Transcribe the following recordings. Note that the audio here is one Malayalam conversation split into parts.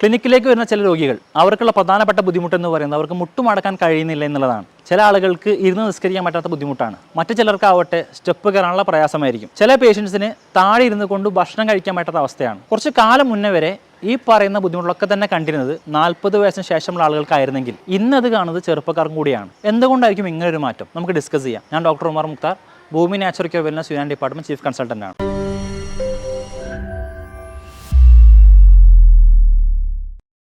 ക്ലിനിക്കിലേക്ക് വരുന്ന ചില രോഗികൾ അവർക്കുള്ള പ്രധാനപ്പെട്ട ബുദ്ധിമുട്ടെന്ന് പറയുന്നത് അവർക്ക് മുട്ടുമടക്കാൻ കഴിയുന്നില്ല എന്നുള്ളതാണ്. ചില ആളുകൾക്ക് ഇരുന്ന് നിസ്കരിക്കാൻ പറ്റാത്ത ബുദ്ധിമുട്ടാണ്. മറ്റു ചിലർക്കാവട്ടെ സ്റ്റെപ്പ് കയറാനുള്ള പ്രയാസമായിരിക്കും. ചില പേഷ്യൻസിന് താഴെ ഇരുന്ന് കൊണ്ട് ഭക്ഷണം കഴിക്കാൻ പറ്റാത്ത അവസ്ഥയാണ്. കുറച്ച് കാലം മുന്നേ വരെ ഈ പറയുന്ന ബുദ്ധിമുട്ടുകളൊക്കെ തന്നെ കണ്ടിരുന്നത് 40 വയസ്സിന് ശേഷമുള്ള ആളുകൾക്കായിരുന്നെങ്കിൽ ഇന്നത് കാണുന്നത് ചെറുപ്പക്കാർക്കും കൂടിയാണ്. എന്തുകൊണ്ടായിരിക്കും ഇങ്ങനെ ഒരു മാറ്റം? നമുക്ക് ഡിസ്കസ് ചെയ്യാം. ഞാൻ ഡോക്ടർ ഉമർ മുക്താർ, ഭൂമി natural care wellness union department chief consultant ആണ്.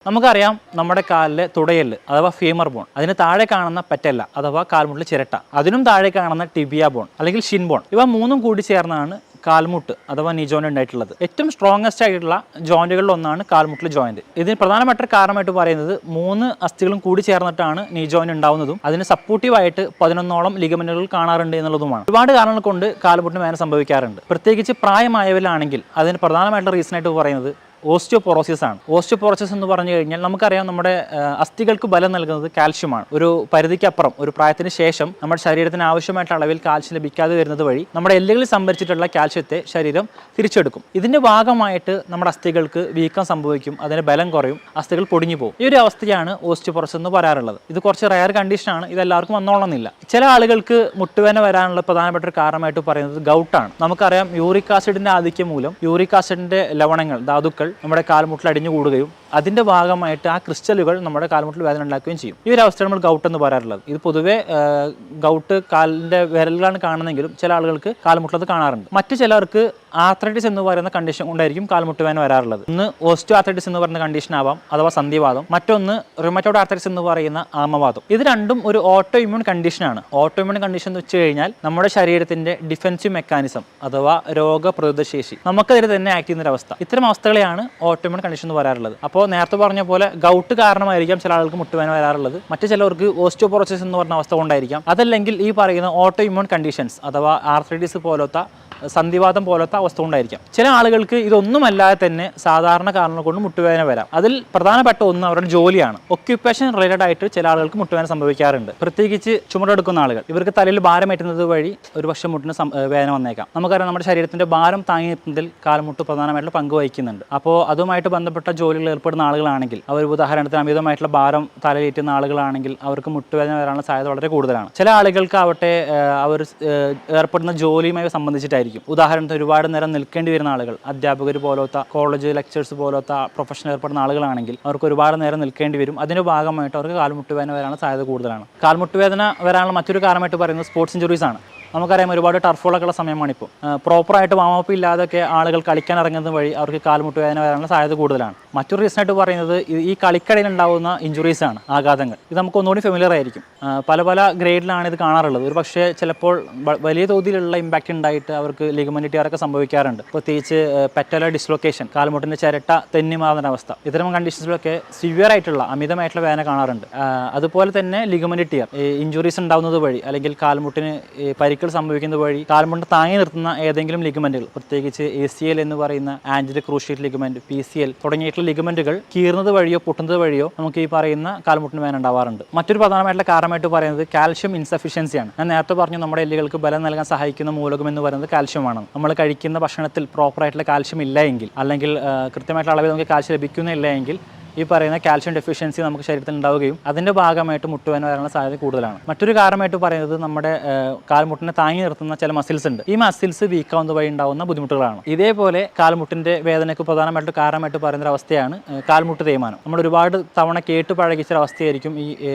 നമുക്കറിയാം, നമ്മുടെ കാലിലെ തുടയല് അഥവാ ഫീമർ ബോൺ, അതിന് താഴെ കാണുന്ന പെറ്റല്ല അഥവാ കാൽമുട്ടിലെ ചിരട്ട, അതിനും താഴെ കാണുന്ന ടിബിയ ബോൺ അല്ലെങ്കിൽ ഷിൻ ബോൺ, ഇവ മൂന്നും കൂടി ചേർന്നാണ് കാൽമുട്ട് അഥവാ നീ ജോയിന്റ് ഉണ്ടായിട്ടുള്ളത്. ഏറ്റവും സ്ട്രോങ്ങസ്റ്റ് ആയിട്ടുള്ള ജോയിന്റുകളിൽ ഒന്നാണ് കാൽമുട്ടിലെ ജോയിന്റ്. ഇതിന് പ്രധാനപ്പെട്ട കാരണമായിട്ട് പറയുന്നത് 3 അസ്ഥികളും കൂടി ചേർന്നിട്ടാണ് നീ ജോയിന്റ് ഉണ്ടാവുന്നതും അതിന് സപ്പോർട്ടീവായിട്ട് 11ഓളം ലിഗമെന്റുകൾ കാണാറുണ്ട് എന്നുള്ളതുമാണ്. ഒരുപാട് കാരണങ്ങൾ കൊണ്ട് കാൽമുട്ടിന് വേദന സംഭവിക്കാറുണ്ട്. പ്രത്യേകിച്ച് പ്രായമായവരിലാണെങ്കിൽ അതിന് പ്രധാനമായിട്ടുള്ള റീസൺ ആയിട്ട് പറയുന്നത് ഓസ്റ്റിയോപൊറോസിസ് ആണ്. ഓസ്റ്റിയോപൊറോസിസ് എന്ന് പറഞ്ഞു കഴിഞ്ഞാൽ നമുക്കറിയാം, നമ്മുടെ അസ്ഥികൾക്ക് ബലം നൽകുന്നത് കാൽഷ്യമാണ്. ഒരു പരിധിക്കപ്പുറം ഒരു പ്രായത്തിന് ശേഷം നമ്മുടെ ശരീരത്തിന് ആവശ്യമായിട്ടുള്ള അളവിൽ കാൽഷ്യം ലഭിക്കാതെ വരുന്നത് വഴി നമ്മുടെ എല്ലുകളിൽ സംഭരിച്ചിട്ടുള്ള കാൽഷ്യത്തെ ശരീരം തിരിച്ചെടുക്കും. ഇതിന്റെ ഭാഗമായിട്ട് നമ്മുടെ അസ്ഥികൾക്ക് വീക്കം സംഭവിക്കും, അതിന് ബലം കുറയും, അസ്ഥികൾ പൊടിഞ്ഞു പോകും. ഈ ഒരു അവസ്ഥയാണ് ഓസ്റ്റിയോപൊറോസിസ് എന്ന് പറയാറുള്ളത്. ഇത് കുറച്ച് റയർ കണ്ടീഷനാണ്, ഇതെല്ലാവർക്കും വന്നോളന്നില്ല. ചില ആളുകൾക്ക് മുട്ടുവേദന വരാനുള്ള പ്രധാനപ്പെട്ട ഒരു കാരണമായിട്ട് പറയുന്നത് ഗൗട്ടാണ്. നമുക്കറിയാം, യൂറിക് ആസിഡിന്റെ ആധിക്യം മൂലം യൂറിക് ആസിഡിന്റെ ലവണങ്ങൾ, ധാതുക്കൾ നമ്മുടെ കാൽമുട്ടിൽ അടിഞ്ഞു കൂടുകയും അതിന്റെ ഭാഗമായിട്ട് ആ ക്രിസ്റ്റലുകൾ നമ്മുടെ കാൽമുട്ടിൽ വേദന ഉണ്ടാക്കുകയും ചെയ്യും. ഈ ഒരു അവസ്ഥ നമ്മൾ ഗൗട്ട് എന്ന് പറയാറുള്ളത്. ഇത് പൊതുവെ ഗൗട്ട് കാലിന്റെ വിരലുകളാണ് കാണുന്നതെങ്കിലും ചില ആളുകൾക്ക് കാൽമുട്ടിലത് കാണാറുണ്ട്. മറ്റു ചിലർക്ക് ആർത്രൈറ്റിസ് എന്ന് പറയുന്ന കണ്ടീഷൻ കൊണ്ടായിരിക്കും കാൽമുട്ട് വേദന വരാറുള്ളത്. ഒന്ന് ഓസ്റ്റിയോ ആർത്രൈറ്റിസ് എന്ന് പറയുന്ന കണ്ടീഷൻ ആവാം, അഥവാ സന്ധിവാദം. മറ്റൊന്ന് റുമറ്റോയ്ഡ് ആർത്രൈറ്റിസ് എന്ന് പറയുന്ന ആമവാദം. ഇത് രണ്ടും ഒരു ഓട്ടോ ഇമ്മ്യൂൺ കണ്ടീഷനാണ്. ഓട്ടോ ഇമ്മ്യൂൺ കണ്ടീഷൻ എന്ന് വെച്ച് കഴിഞ്ഞാൽ നമ്മുടെ ശരീരത്തിന്റെ ഡിഫെൻസീവ് മെക്കാനിസം അഥവാ രോഗപ്രതിരോധ ശേഷി നമുക്കതിൽ തന്നെ ആക്ട് ചെയ്യുന്ന ഒരു അവസ്ഥ. ഇത്തരം അവസ്ഥകളെയാണ് ഓട്ടോ ഇമ്മ്യൂൺ കണ്ടീഷൻ എന്ന് പറയാറുള്ളത്. അപ്പോൾ നേരത്തെ പറഞ്ഞ പോലെ ഗൗട്ട് കാരണമായിരിക്കാം ചില ആൾക്ക് മുട്ടുവേദന വരാറുള്ളത്. മറ്റു ചിലർക്ക് ഓസ്റ്റിയോപൊറോസിസ് എന്ന് പറഞ്ഞ അവസ്ഥ കൊണ്ടായിരിക്കാം. അതല്ലെങ്കിൽ ഈ പറയുന്ന ഓട്ടോ ഇമ്മ്യൂൺ കണ്ടീഷൻസ് അഥവാ ആർത്രൈറ്റിസ് പോലത്തെ സന്ധിവാദം പോലത്തെ അവസ്ഥ കൊണ്ടായിരിക്കാം. ചില ആളുകൾക്ക് ഇതൊന്നുമല്ലാതെ തന്നെ സാധാരണ കാരണങ്ങൾ കൊണ്ട് മുട്ടുവേദന വരാം. അതിൽ പ്രധാനപ്പെട്ട ഒന്ന് അവരുടെ ജോലിയാണ്. ഒക്യുപ്പേഷൻ റിലേറ്റഡ് ആയിട്ട് ചില ആളുകൾക്ക് മുട്ടുവേദന സംഭവിക്കാറുണ്ട്. പ്രത്യേകിച്ച് ചുമടെടുക്കുന്ന ആളുകൾ, ഇവർക്ക് തലയിൽ ഭാരം ഏറ്റുന്നത് വഴി ഒരുപക്ഷെ മുട്ടിന് വേദന വന്നേക്കാം. നമുക്കറിയാം, നമ്മുടെ ശരീരത്തിന്റെ ഭാരം താങ്ങി നിർത്തുന്നതിൽ കാൽമുട്ട് പ്രധാനമായിട്ടുള്ള പങ്ക് വഹിക്കുന്നുണ്ട്. അപ്പോൾ അതുമായിട്ട് ബന്ധപ്പെട്ട ജോലികളിൽ ഏർപ്പെടുന്ന ആളുകളാണെങ്കിൽ, അവർ ഉദാഹരണത്തിന് അമിതമായിട്ടുള്ള ഭാരം തലയിലേറ്റുന്ന ആളുകളാണെങ്കിൽ അവർക്ക് മുട്ടുവേദന വരാനുള്ള സാധ്യത വളരെ കൂടുതലാണ്. ചില ആളുകൾക്കാവട്ടെ അവർ ഏർപ്പെടുന്ന ജോലിയുമായി സംബന്ധിച്ചിട്ടായിരിക്കും. ഉദാഹരണത്തിന് ഒരുപാട് നേരം നിൽക്കേണ്ടി വരുന്ന ആളുകൾ, അധ്യാപകർ പോലത്തെ, കോളേജ് ലെക്ചേഴ്സ് പോലത്തെ പ്രൊഫഷണൽ ഏർപ്പെടുന്ന ആളുകളാണെങ്കിൽ അവർക്ക് ഒരുപാട് നേരം നിൽക്കേണ്ടി വരും. അതിന്റെ ഭാഗമായിട്ട് അവർക്ക് കാൽമുട്ടുവേദന വരാനുള്ള സാധ്യത കൂടുതലാണ്. കാൽമുട്ടുവേദന വരാനുള്ള മറ്റൊരു കാരണമായിട്ട് പറയുന്നത് സ്പോർട്സ് ഇഞ്ചുറീസ് ആണ്. നമുക്കറിയാം, ഒരുപാട് ടർഫുകളൊക്കെ ഉള്ള സമയമാണിപ്പോൾ. പ്രോപ്പറായിട്ട് വാമപ്പ് ഇല്ലാതൊക്കെ ആളുകൾ കളിക്കാൻ ഇറങ്ങുന്നത് വഴി അവർക്ക് കാൽമുട്ട് വേദന വരാനുള്ള സാധ്യത കൂടുതലാണ്. മറ്റൊരു റീസൺ ആയിട്ട് പറയുന്നത് ഈ കളിക്കടയിൽ ഉണ്ടാകുന്ന ഇഞ്ചുറീസ് ആണ്, ആഘാതങ്ങൾ. ഇത് നമുക്ക് ഒന്നുകൂടി ഫെമിലിയർ ആയിരിക്കും. പല പല ഗ്രേഡിലാണ് ഇത് കാണാറുള്ളത്. ഒരു പക്ഷേ ചിലപ്പോൾ വലിയ തോതിലുള്ള ഇമ്പാക്റ്റ് ഉണ്ടായിട്ട് അവർക്ക് ലിഗമെന്റ് ടിയറൊക്കെ സംഭവിക്കാറുണ്ട്. പ്രത്യേകിച്ച് പെറ്റലർ ഡിസ്ലൊക്കേഷൻ, കാൽമുട്ടിന്റെ ചിരട്ട തെന്നി മാറുന്ന അവസ്ഥ, ഇത്തരം കണ്ടീഷൻസിലൊക്കെ സിവിയർ ആയിട്ടുള്ള അമിതമായിട്ടുള്ള വേദന കാണാറുണ്ട്. അതുപോലെ തന്നെ ലിഗമെന്റ് ടിയർ ഇഞ്ചുറീസ് ഉണ്ടാകുന്നത് വഴി അല്ലെങ്കിൽ കാൽമുട്ടിന് പരിക്ക് സംഭവിക്കുന്നത് വഴി കാൽമുട്ട് താങ്ങി നിർത്തുന്ന ഏതെങ്കിലും ലിഗമെന്റുകൾ, പ്രത്യേകിച്ച് ACL എന്ന് പറയുന്ന ആൻജിയോ ക്രൂഷ്യൽ ലിഗമെന്റ്, PCL തുടങ്ങിയിട്ടുള്ള ലിഗമെന്റുകൾ കീറുന്നത് വഴിയോ പൊട്ടുന്നത് വഴിയോ നമുക്ക് ഈ പറയുന്ന കാൽമുട്ടിന് വേദന ഉണ്ടാവാറുണ്ട്. മറ്റൊരു പ്രധാനമായിട്ടുള്ള കാരണമായിട്ട് പറയുന്നത് കാൽഷ്യം ഇൻസഫിഷ്യൻസിയാണ്. ഞാൻ നേരത്തെ പറഞ്ഞു, നമ്മുടെ എല്ലുകൾക്ക് ബലം നൽകാൻ സഹായിക്കുന്ന മൂലകം എന്ന് പറയുന്നത് കാൽഷ്യമാണ്. നമ്മൾ കഴിക്കുന്ന ഭക്ഷണത്തിൽ പ്രോപ്പറായിട്ടുള്ള കാൽഷ്യം ഇല്ല എങ്കിൽ, അല്ലെങ്കിൽ കൃത്യമായിട്ടുള്ള അളവിൽ നമുക്ക് കാൽഷ്യം ലഭിക്കുന്നില്ല എങ്കിൽ ഈ പറയുന്ന കാൽഷ്യം ഡെഫിഷ്യൻസി നമുക്ക് ശരീരത്തിൽ ഉണ്ടാവുകയും അതിന്റെ ഭാഗമായിട്ട് മുട്ടുവേദന വരാനുള്ള സാധ്യത കൂടുതലാണ്. മറ്റൊരു കാരണമായിട്ട് പറയുന്നത് നമ്മുടെ കാൽമുട്ടിനെ താങ്ങി നിർത്തുന്ന ചില മസിൽസ് ഉണ്ട്. ഈ മസിൽസ് വീക്കാവുന്ന വഴി ഉണ്ടാവുന്ന ബുദ്ധിമുട്ടുകളാണ്. ഇതേപോലെ കാൽമുട്ടിന്റെ വേദനയ്ക്ക് പ്രധാനമായിട്ട് കാരണമായിട്ട് പറയുന്ന ഒരു അവസ്ഥയാണ് കാൽമുട്ട് തേയ്മാനം. നമ്മൾ ഒരുപാട് തവണ കേട്ട് പഴകിച്ച അവസ്ഥയായിരിക്കും ഈ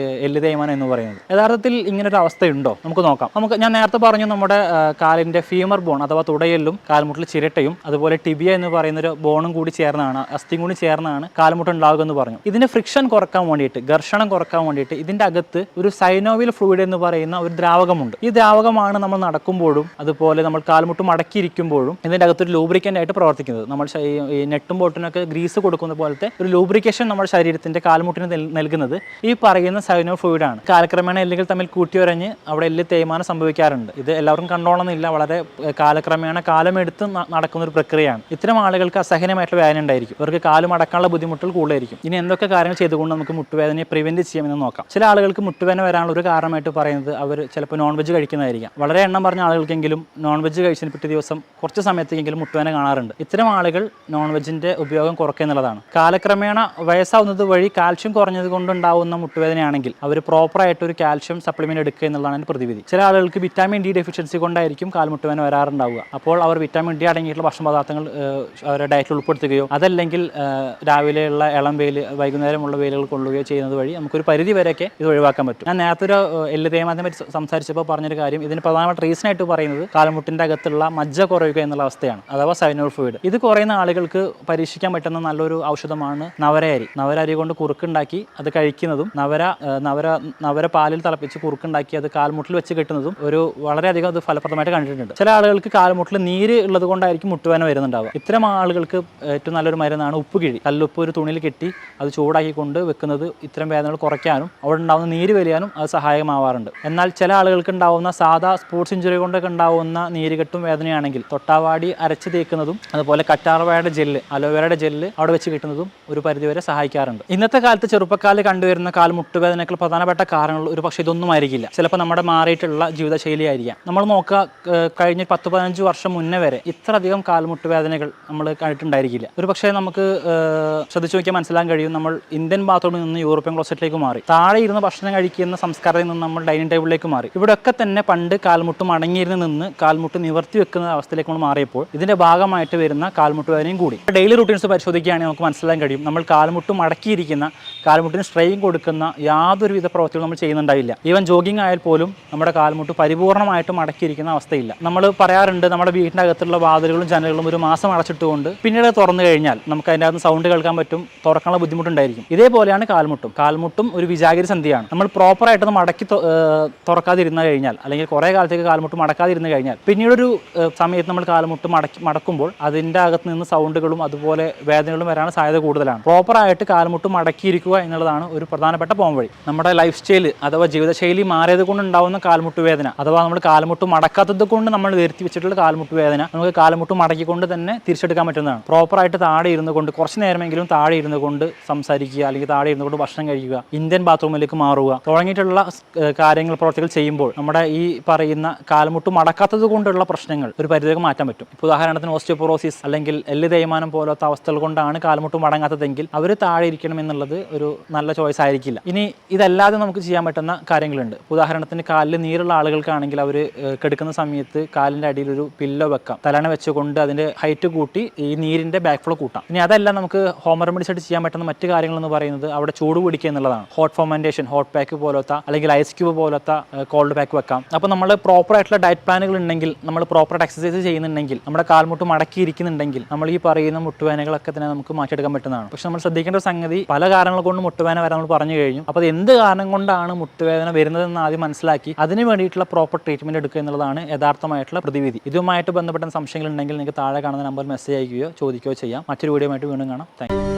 എല്ല് തേയ്മാനം എന്ന് പറയുന്നത്. യഥാർത്ഥത്തിൽ ഇങ്ങനൊരു അവസ്ഥയുണ്ടോ? നമുക്ക് നോക്കാം. ഞാൻ നേരത്തെ പറഞ്ഞു, നമ്മുടെ കാലിന്റെ ഫീമർ ബോൺ അഥവാ തുടയെല്ലും കാൽമുട്ടിൽ ചിരട്ടയും അതുപോലെ ടിബിയ എന്ന് പറയുന്ന ഒരു ബോണും കൂടി ചേർന്നാണ്, അസ്ഥിയും കൂടി ചേർന്നാണ് കാൽമുട്ട് ഉണ്ടാകുന്നത് പറഞ്ഞു. ഇതിന്റെ ഫ്രിക്ഷൻ കുറക്കാൻ വേണ്ടിയിട്ട്, ഘർഷണം കുറക്കാൻ വേണ്ടിയിട്ട് ഇതിന്റെ അകത്ത് ഒരു സൈനോവിൽ ഫ്ലൂയിഡ് എന്ന് പറയുന്ന ഒരു ദ്രാവകമുണ്ട്. ഈ ദ്രാവകമാണ് നമ്മൾ നടക്കുമ്പോഴും അതുപോലെ നമ്മൾ കാൽമുട്ട് മടക്കിയിരിക്കുമ്പോഴും ഇതിന്റെ അകത്തൊരു ലൂബ്രിക്കൻ്റ് ആയിട്ട് പ്രവർത്തിക്കുന്നത്. നമ്മൾ ഈ നെട്ടും ബോട്ടിനൊക്കെ ഗ്രീസ് കൊടുക്കുന്ന പോലത്തെ ഒരു ലൂബ്രിക്കേഷൻ നമ്മുടെ ശരീരത്തിന്റെ കാൽമുട്ടിന് നൽകുന്നത് ഈ പറയുന്ന സൈനോ ഫ്ലൂയിഡ് ആണ്. കാലക്രമേണ എല്ലുകൾ തമ്മിൽ കൂട്ടിയുരഞ്ഞ് അവിടെ എല്ല് തേയ്മാനം സംഭവിക്കാറുണ്ട്. ഇത് എല്ലാവർക്കും കണ്ടോളന്നില്ല, വളരെ കാലക്രമേണ കാലമെടുത്ത് നടക്കുന്ന ഒരു പ്രക്രിയയാണ്. ഇത്തരം ആളുകൾക്ക് അസഹനമായിട്ടുള്ള വേദന ഉണ്ടായിരിക്കും. ഇവർക്ക് കാല് മടക്കാനുള്ള ബുദ്ധിമുട്ടുകൾ കൂടുതലായിരിക്കും. ഇനി എന്തൊക്കെ കാര്യങ്ങൾ ചെയ്തുകൊണ്ട് നമുക്ക് മുട്ടുവേദനയെ പ്രിവെന്റ് ചെയ്യാമെന്ന് നോക്കാം. ചില ആളുകൾക്ക് മുട്ടുവേദന വരാനുള്ള ഒരു കാരണമായിട്ട് പറയുന്നത് അവർ ചിലപ്പോൾ നോൺ വെജ് കഴിക്കുന്നതായിരിക്കാം. വളരെ എണ്ണം പറഞ്ഞ ആളുകൾക്കെങ്കിലും നോൺ വെജ് കഴിച്ചതിന് പിറ്റേ ദിവസം കുറച്ച് സമയത്തേക്കെങ്കിലും മുട്ടുവേദന കാണാറുണ്ട്. ഇത്തരം ആളുകൾ നോൺ വെജിന്റെ ഉപയോഗം കുറയ്ക്കുക എന്നുള്ളതാണ്. കാലക്രമേണ വയസ്സാവുന്നത് വഴി കാൽഷ്യം കുറഞ്ഞത് കൊണ്ടുണ്ടാവുന്ന മുട്ടുവേദനയാണെങ്കിൽ അവർ പ്രോപ്പറായിട്ട് ഒരു കാൽഷ്യം സപ്ലിമെന്റ് എടുക്കുക എന്നുള്ളതാണ് പ്രതിവിധി. ചില ആളുകൾക്ക് വിറ്റാമിൻ ഡി ഡെഫിഷ്യൻസി കൊണ്ടായിരിക്കും കാൽമുട്ടുവേദന വരാറുണ്ടാവുക. അപ്പോൾ അവർ വിറ്റാമിൻ ഡി അടങ്ങിയിട്ടുള്ള ഭക്ഷണ പദാർത്ഥങ്ങൾ അവരുടെ ഡയറ്റിൽ ഉൾപ്പെടുത്തുകയോ അതല്ലെങ്കിൽ രാവിലെയുള്ള ഇളം വെയിൽ വൈകുന്നേരമുള്ള വെയിലുകൾ കൊള്ളുകയോ ചെയ്യുന്നത് വഴി നമുക്കൊരു പരിധി വരെയൊക്കെ ഇത് ഒഴിവാക്കാൻ പറ്റും. ഞാൻ നേരത്തെ ഒരു എല്ല് തേയ്മാനത്തെ പറ്റി സംസാരിച്ചപ്പോൾ പറഞ്ഞൊരു കാര്യം, ഇതിന് പ്രധാനമായിട്ട് റീസൺ ആയിട്ട് പറയുന്നത് കാൽമുട്ടിന്റെ അകത്തുള്ള മജ്ജ കുറയുക എന്നുള്ള അവസ്ഥയാണ്, അഥവാ സൈനോൾ ഫ്ലൂയിഡ്. ഇത് കുറയുന്ന ആളുകൾക്ക് പരീക്ഷിക്കാൻ പറ്റുന്ന നല്ലൊരു ഔഷധമാണ് നവരയരി. നവരരി കൊണ്ട് കുറുക്കുണ്ടാക്കി അത് കഴിക്കുന്നതും നവര പാലിൽ തിളപ്പിച്ച് കുറുക്കുണ്ടാക്കി അത് കാൽമുട്ടിൽ വെച്ച് കെട്ടുന്നതും ഒരു വളരെയധികം അത് ഫലപ്രദമായിട്ട് കണ്ടിട്ടുണ്ട്. ചില ആളുകൾക്ക് കാൽമുട്ടിൽ നീര് ഉള്ളത് കൊണ്ടായിരിക്കും മുട്ടുവേദന വരുന്നുണ്ടാവുക. ഇത്തരം ആളുകൾക്ക് ഏറ്റവും നല്ലൊരു മരുന്നാണ് ഉപ്പുകിഴി. കല്ലുപ്പ് ഒരു തുണിയിൽ കെട്ടി അത് ചൂടാക്കിക്കൊണ്ട് വെക്കുന്നത് ഇത്തരം വേദനകൾ കുറയ്ക്കാനും അവിടെ ഉണ്ടാകുന്ന നീര് വലിയാനും അത് സഹായകമാവാറുണ്ട്. എന്നാൽ ചില ആളുകൾക്ക് ഉണ്ടാവുന്ന സാധാ സ്പോർട്സ് ഇഞ്ചുറി കൊണ്ടൊക്കെ ഉണ്ടാവുന്ന നീരുകെട്ടും വേദനയാണെങ്കിൽ തൊട്ടാവാടി അരച്ച് തേക്കുന്നതും അതുപോലെ കറ്റാർവാഴയുടെ ജെല്ല്, അലോവേരയുടെ ജെല്ല് അവിടെ വെച്ച് കിട്ടുന്നതും ഒരു പരിധിവരെ സഹായിക്കാറുണ്ട്. ഇന്നത്തെ കാലത്ത് ചെറുപ്പക്കാരിൽ കണ്ടുവരുന്ന കാൽമുട്ടുവേദനയ്ക്ക് പ്രധാനപ്പെട്ട കാരണങ്ങൾ ഒരു പക്ഷേ ഇതൊന്നും ആയിരിക്കില്ല. ചിലപ്പോൾ നമ്മുടെ മാറിയിട്ടുള്ള ജീവിതശൈലി ആയിരിക്കാം. നമ്മൾ നോക്കുക, കഴിഞ്ഞ 10-15 വർഷം മുന്നേ വരെ ഇത്രയധികം കാൽമുട്ടുവേദനകൾ നമ്മൾ കണ്ടിട്ടുണ്ടായിരിക്കില്ല. ഒരു പക്ഷേ നമുക്ക് ശ്രദ്ധിച്ചു നോക്കിയാൽ മനസ്സിലാക്കാൻ കഴിയും, നമ്മൾ ഇന്ത്യൻ ബാത്റൂമിൽ നിന്ന് യൂറോപ്യൻ ക്ലോസറ്റിലേക്ക് മാറി, താഴെ ഇരുന്ന് ഭക്ഷണം കഴിക്കുന്ന സംസ്കാരത്തിൽ നിന്ന് നമ്മൾ ഡൈനിങ് ടേബിളിലേക്ക് മാറി. ഇവിടെയൊക്കെ തന്നെ പണ്ട് കാൽമുട്ട് മടങ്ങിയിരുന്ന് നിന്ന് കാൽമുട്ട് നിവർത്തി വെക്കുന്ന അവസ്ഥയിലേക്ക് നമ്മൾ മാറിയപ്പോൾ ഇതിന്റെ ഭാഗമായിട്ട് വരുന്ന കാൽമുട്ട് വേദനയും കൂടി. ഡെയിലി റൂട്ടീൻസ് പരിശോധിക്കുകയാണെങ്കിൽ നമുക്ക് മനസ്സിലാക്കാൻ കഴിയും, നമ്മൾ കാൽമുട്ട് മടക്കിയിരിക്കുന്ന, കാൽമുട്ടിന് സ്ട്രെയിൻ കൊടുക്കുന്ന യാതൊരുവിധ പ്രവൃത്തികളും നമ്മൾ ചെയ്യുന്നുണ്ടാവില്ല. ഈവൻ ജോഗിങ് ആയാൽ പോലും നമ്മുടെ കാൽമുട്ട് പരിപൂർണമായിട്ട് മടക്കിയിരിക്കുന്ന അവസ്ഥയില്ല. നമ്മൾ പറയാറുണ്ട്, നമ്മുടെ വീടിൻ്റെ അകത്തുള്ള വാതിലുകളും ജനലുകളും ഒരു മാസം അടച്ചിട്ടുകൊണ്ട് പിന്നീട് തുറന്നു കഴിഞ്ഞാൽ നമുക്ക് അതിൻ്റെ അകത്ത് സൗണ്ട് കേൾക്കാൻ പറ്റും, തുറക്കാനുള്ള ബുദ്ധിമുട്ടുണ്ടായിരിക്കും. ഇതേപോലെയാണ് കാൽമുട്ടും ഒരു വിജാഗിരി സന്ധിയാണ്. നമ്മൾ പ്രോപ്പറായിട്ടൊന്ന് മടക്കി തുറക്കാതിരുന്നു കഴിഞ്ഞാൽ, അല്ലെങ്കിൽ കുറേ കാലത്തേക്ക് കാൽമുട്ട് മടക്കാതിരുന്നു കഴിഞ്ഞാൽ പിന്നീടൊരു സമയത്ത് നമ്മൾ കാൽമുട്ട് മടക്കുമ്പോൾ അതിൻ്റെ അകത്ത് നിന്ന് സൗണ്ടുകളും അതുപോലെ വേദനകളും വരാൻ സാധ്യത കൂടുതലാണ്. പ്രോപ്പറായിട്ട് കാൽമുട്ട് മടക്കിയിരിക്കുക എന്നുള്ളതാണ് ഒരു പ്രധാനപ്പെട്ട പോംവഴി. നമ്മുടെ ലൈഫ് സ്റ്റൈൽ അഥവാ ജീവിതശൈലി മാറിയത് കൊണ്ടുണ്ടാവുന്ന കാൽമുട്ട് വേദന, അഥവാ നമ്മൾ കാൽമുട്ട് മടക്കാത്തത് കൊണ്ട് നമ്മൾ വരുത്തി വെച്ചിട്ടുള്ള കാൽമുട്ട് വേദന നമുക്ക് കാൽമുട്ട് മടക്കിക്കൊണ്ട് തന്നെ തിരിച്ചെടുക്കാൻ പറ്റുന്നതാണ്. പ്രോപ്പറായിട്ട് താഴെ ഇരുന്നു കൊണ്ട് കുറച്ച് നേരമെങ്കിലും താഴെ ഇരുന്നു കൊണ്ട് സംസാരിക്കുക, അല്ലെങ്കിൽ താഴെ ഇരുന്നു കൊണ്ട് ഭക്ഷണം കഴിക്കുക, ഇന്ത്യൻ ബാത്റൂമിലേക്ക് മാറുക തുടങ്ങിയിട്ടുള്ള കാര്യങ്ങൾ പ്രവർത്തികൾ ചെയ്യുമ്പോൾ നമ്മുടെ ഈ പറയുന്ന കാൽമുട്ട് മടക്കാത്തത് കൊണ്ടുള്ള പ്രശ്നങ്ങൾ ഒരു പരിധിക്ക് മാറ്റാൻ പറ്റും. ഇപ്പോൾ ഉദാഹരണത്തിന് ഓസ്റ്റിയോപൊറോസിസ് അല്ലെങ്കിൽ എല്ല് തേയ്മാനം പോലത്തെ അവസ്ഥകൾ കൊണ്ടാണ് കാൽമുട്ട് മടങ്ങാത്തതെങ്കിൽ അവർ താഴെ ഇരിക്കണം എന്നുള്ളത് ഒരു നല്ല ചോയ്സ് ആയിരിക്കില്ല. ഇനി ഇതല്ലാതെ നമുക്ക് ചെയ്യാൻ പറ്റുന്ന കാര്യങ്ങളുണ്ട്. ഉദാഹരണത്തിന് കാലിൽ നീരുള്ള ആളുകൾക്കാണെങ്കിൽ അവർ കിടക്കുന്ന സമയത്ത് കാലിൻ്റെ അടിയിൽ ഒരു പില്ലോ വെക്കാം, തലണ വെച്ചുകൊണ്ട് അതിൻ്റെ ഹൈറ്റ് കൂട്ടി ഈ നീരിൻ്റെ ബാക്ക് ഫ്ലോ കൂട്ടാം. ഇനി അതല്ല, നമുക്ക് ഹോം റെമഡീസ് ആയിട്ട് ചെയ്യാൻ പറ്റുന്ന മറ്റു കാര്യങ്ങൾ എന്ന് പറയുന്നത് അവിടെ ചൂട് പിടിക്കുക എന്നുള്ളതാണ്. ഹോട്ട് ഫെർമെന്റേഷൻ, ഹോട്ട് പാക്ക് പോലത്തെ അല്ലെങ്കിൽ ഐസ് ക്യൂബ് പോലത്തെ കോൾഡ് പാക്ക് വെക്കാം. അപ്പോൾ നമ്മൾ പ്രോപ്പർ ആയിട്ടുള്ള ഡയറ്റ് പ്ലാനുകൾ ഉണ്ടെങ്കിൽ, നമ്മൾ പ്രോപ്പറായിട്ട് എക്സസൈസ് ചെയ്യുന്നുണ്ടെങ്കിൽ, നമ്മുടെ കാൽമുട്ട് മടക്കിയിരിക്കുന്നുണ്ടെങ്കിൽ നമ്മൾ ഈ പറയുന്ന മുട്ടുവേദനകളൊക്കെ തന്നെ നമുക്ക് മാറ്റിയെടുക്കാൻ പറ്റുന്നതാണ്. പക്ഷെ നമ്മൾ ശ്രദ്ധിക്കേണ്ട ഒരു സംഗതി, പല കാരണങ്ങൾ കൊണ്ട് മുട്ടുവേദന വരാൻ നമ്മൾ പറഞ്ഞു കഴിഞ്ഞു. അപ്പോൾ അത് എന്ത് കാരണം കൊണ്ടാണ് മുട്ടുവേദന വരുന്നതെന്ന് ആദ്യം മനസ്സിലാക്കി അതിന് വേണ്ടിയിട്ടുള്ള പ്രോപ്പർ ട്രീറ്റ്മെന്റ് എടുക്കുക എന്നുള്ളതാണ് യഥാർത്ഥമായിട്ടുള്ള പ്രതിവിധി. ഇതുമായിട്ട് ബന്ധപ്പെട്ട സംശയങ്ങൾ ഉണ്ടെങ്കിൽ നിങ്ങൾക്ക് താഴെ കാണുന്ന നമ്പറിൽ മെസ്സേജ് അയക്കുകയോ ചോദിക്കുകയോ ചെയ്യാം. മറ്റൊരു വീഡിയോ ആയിട്ട് വീണ്ടും കാണാം. Thank you.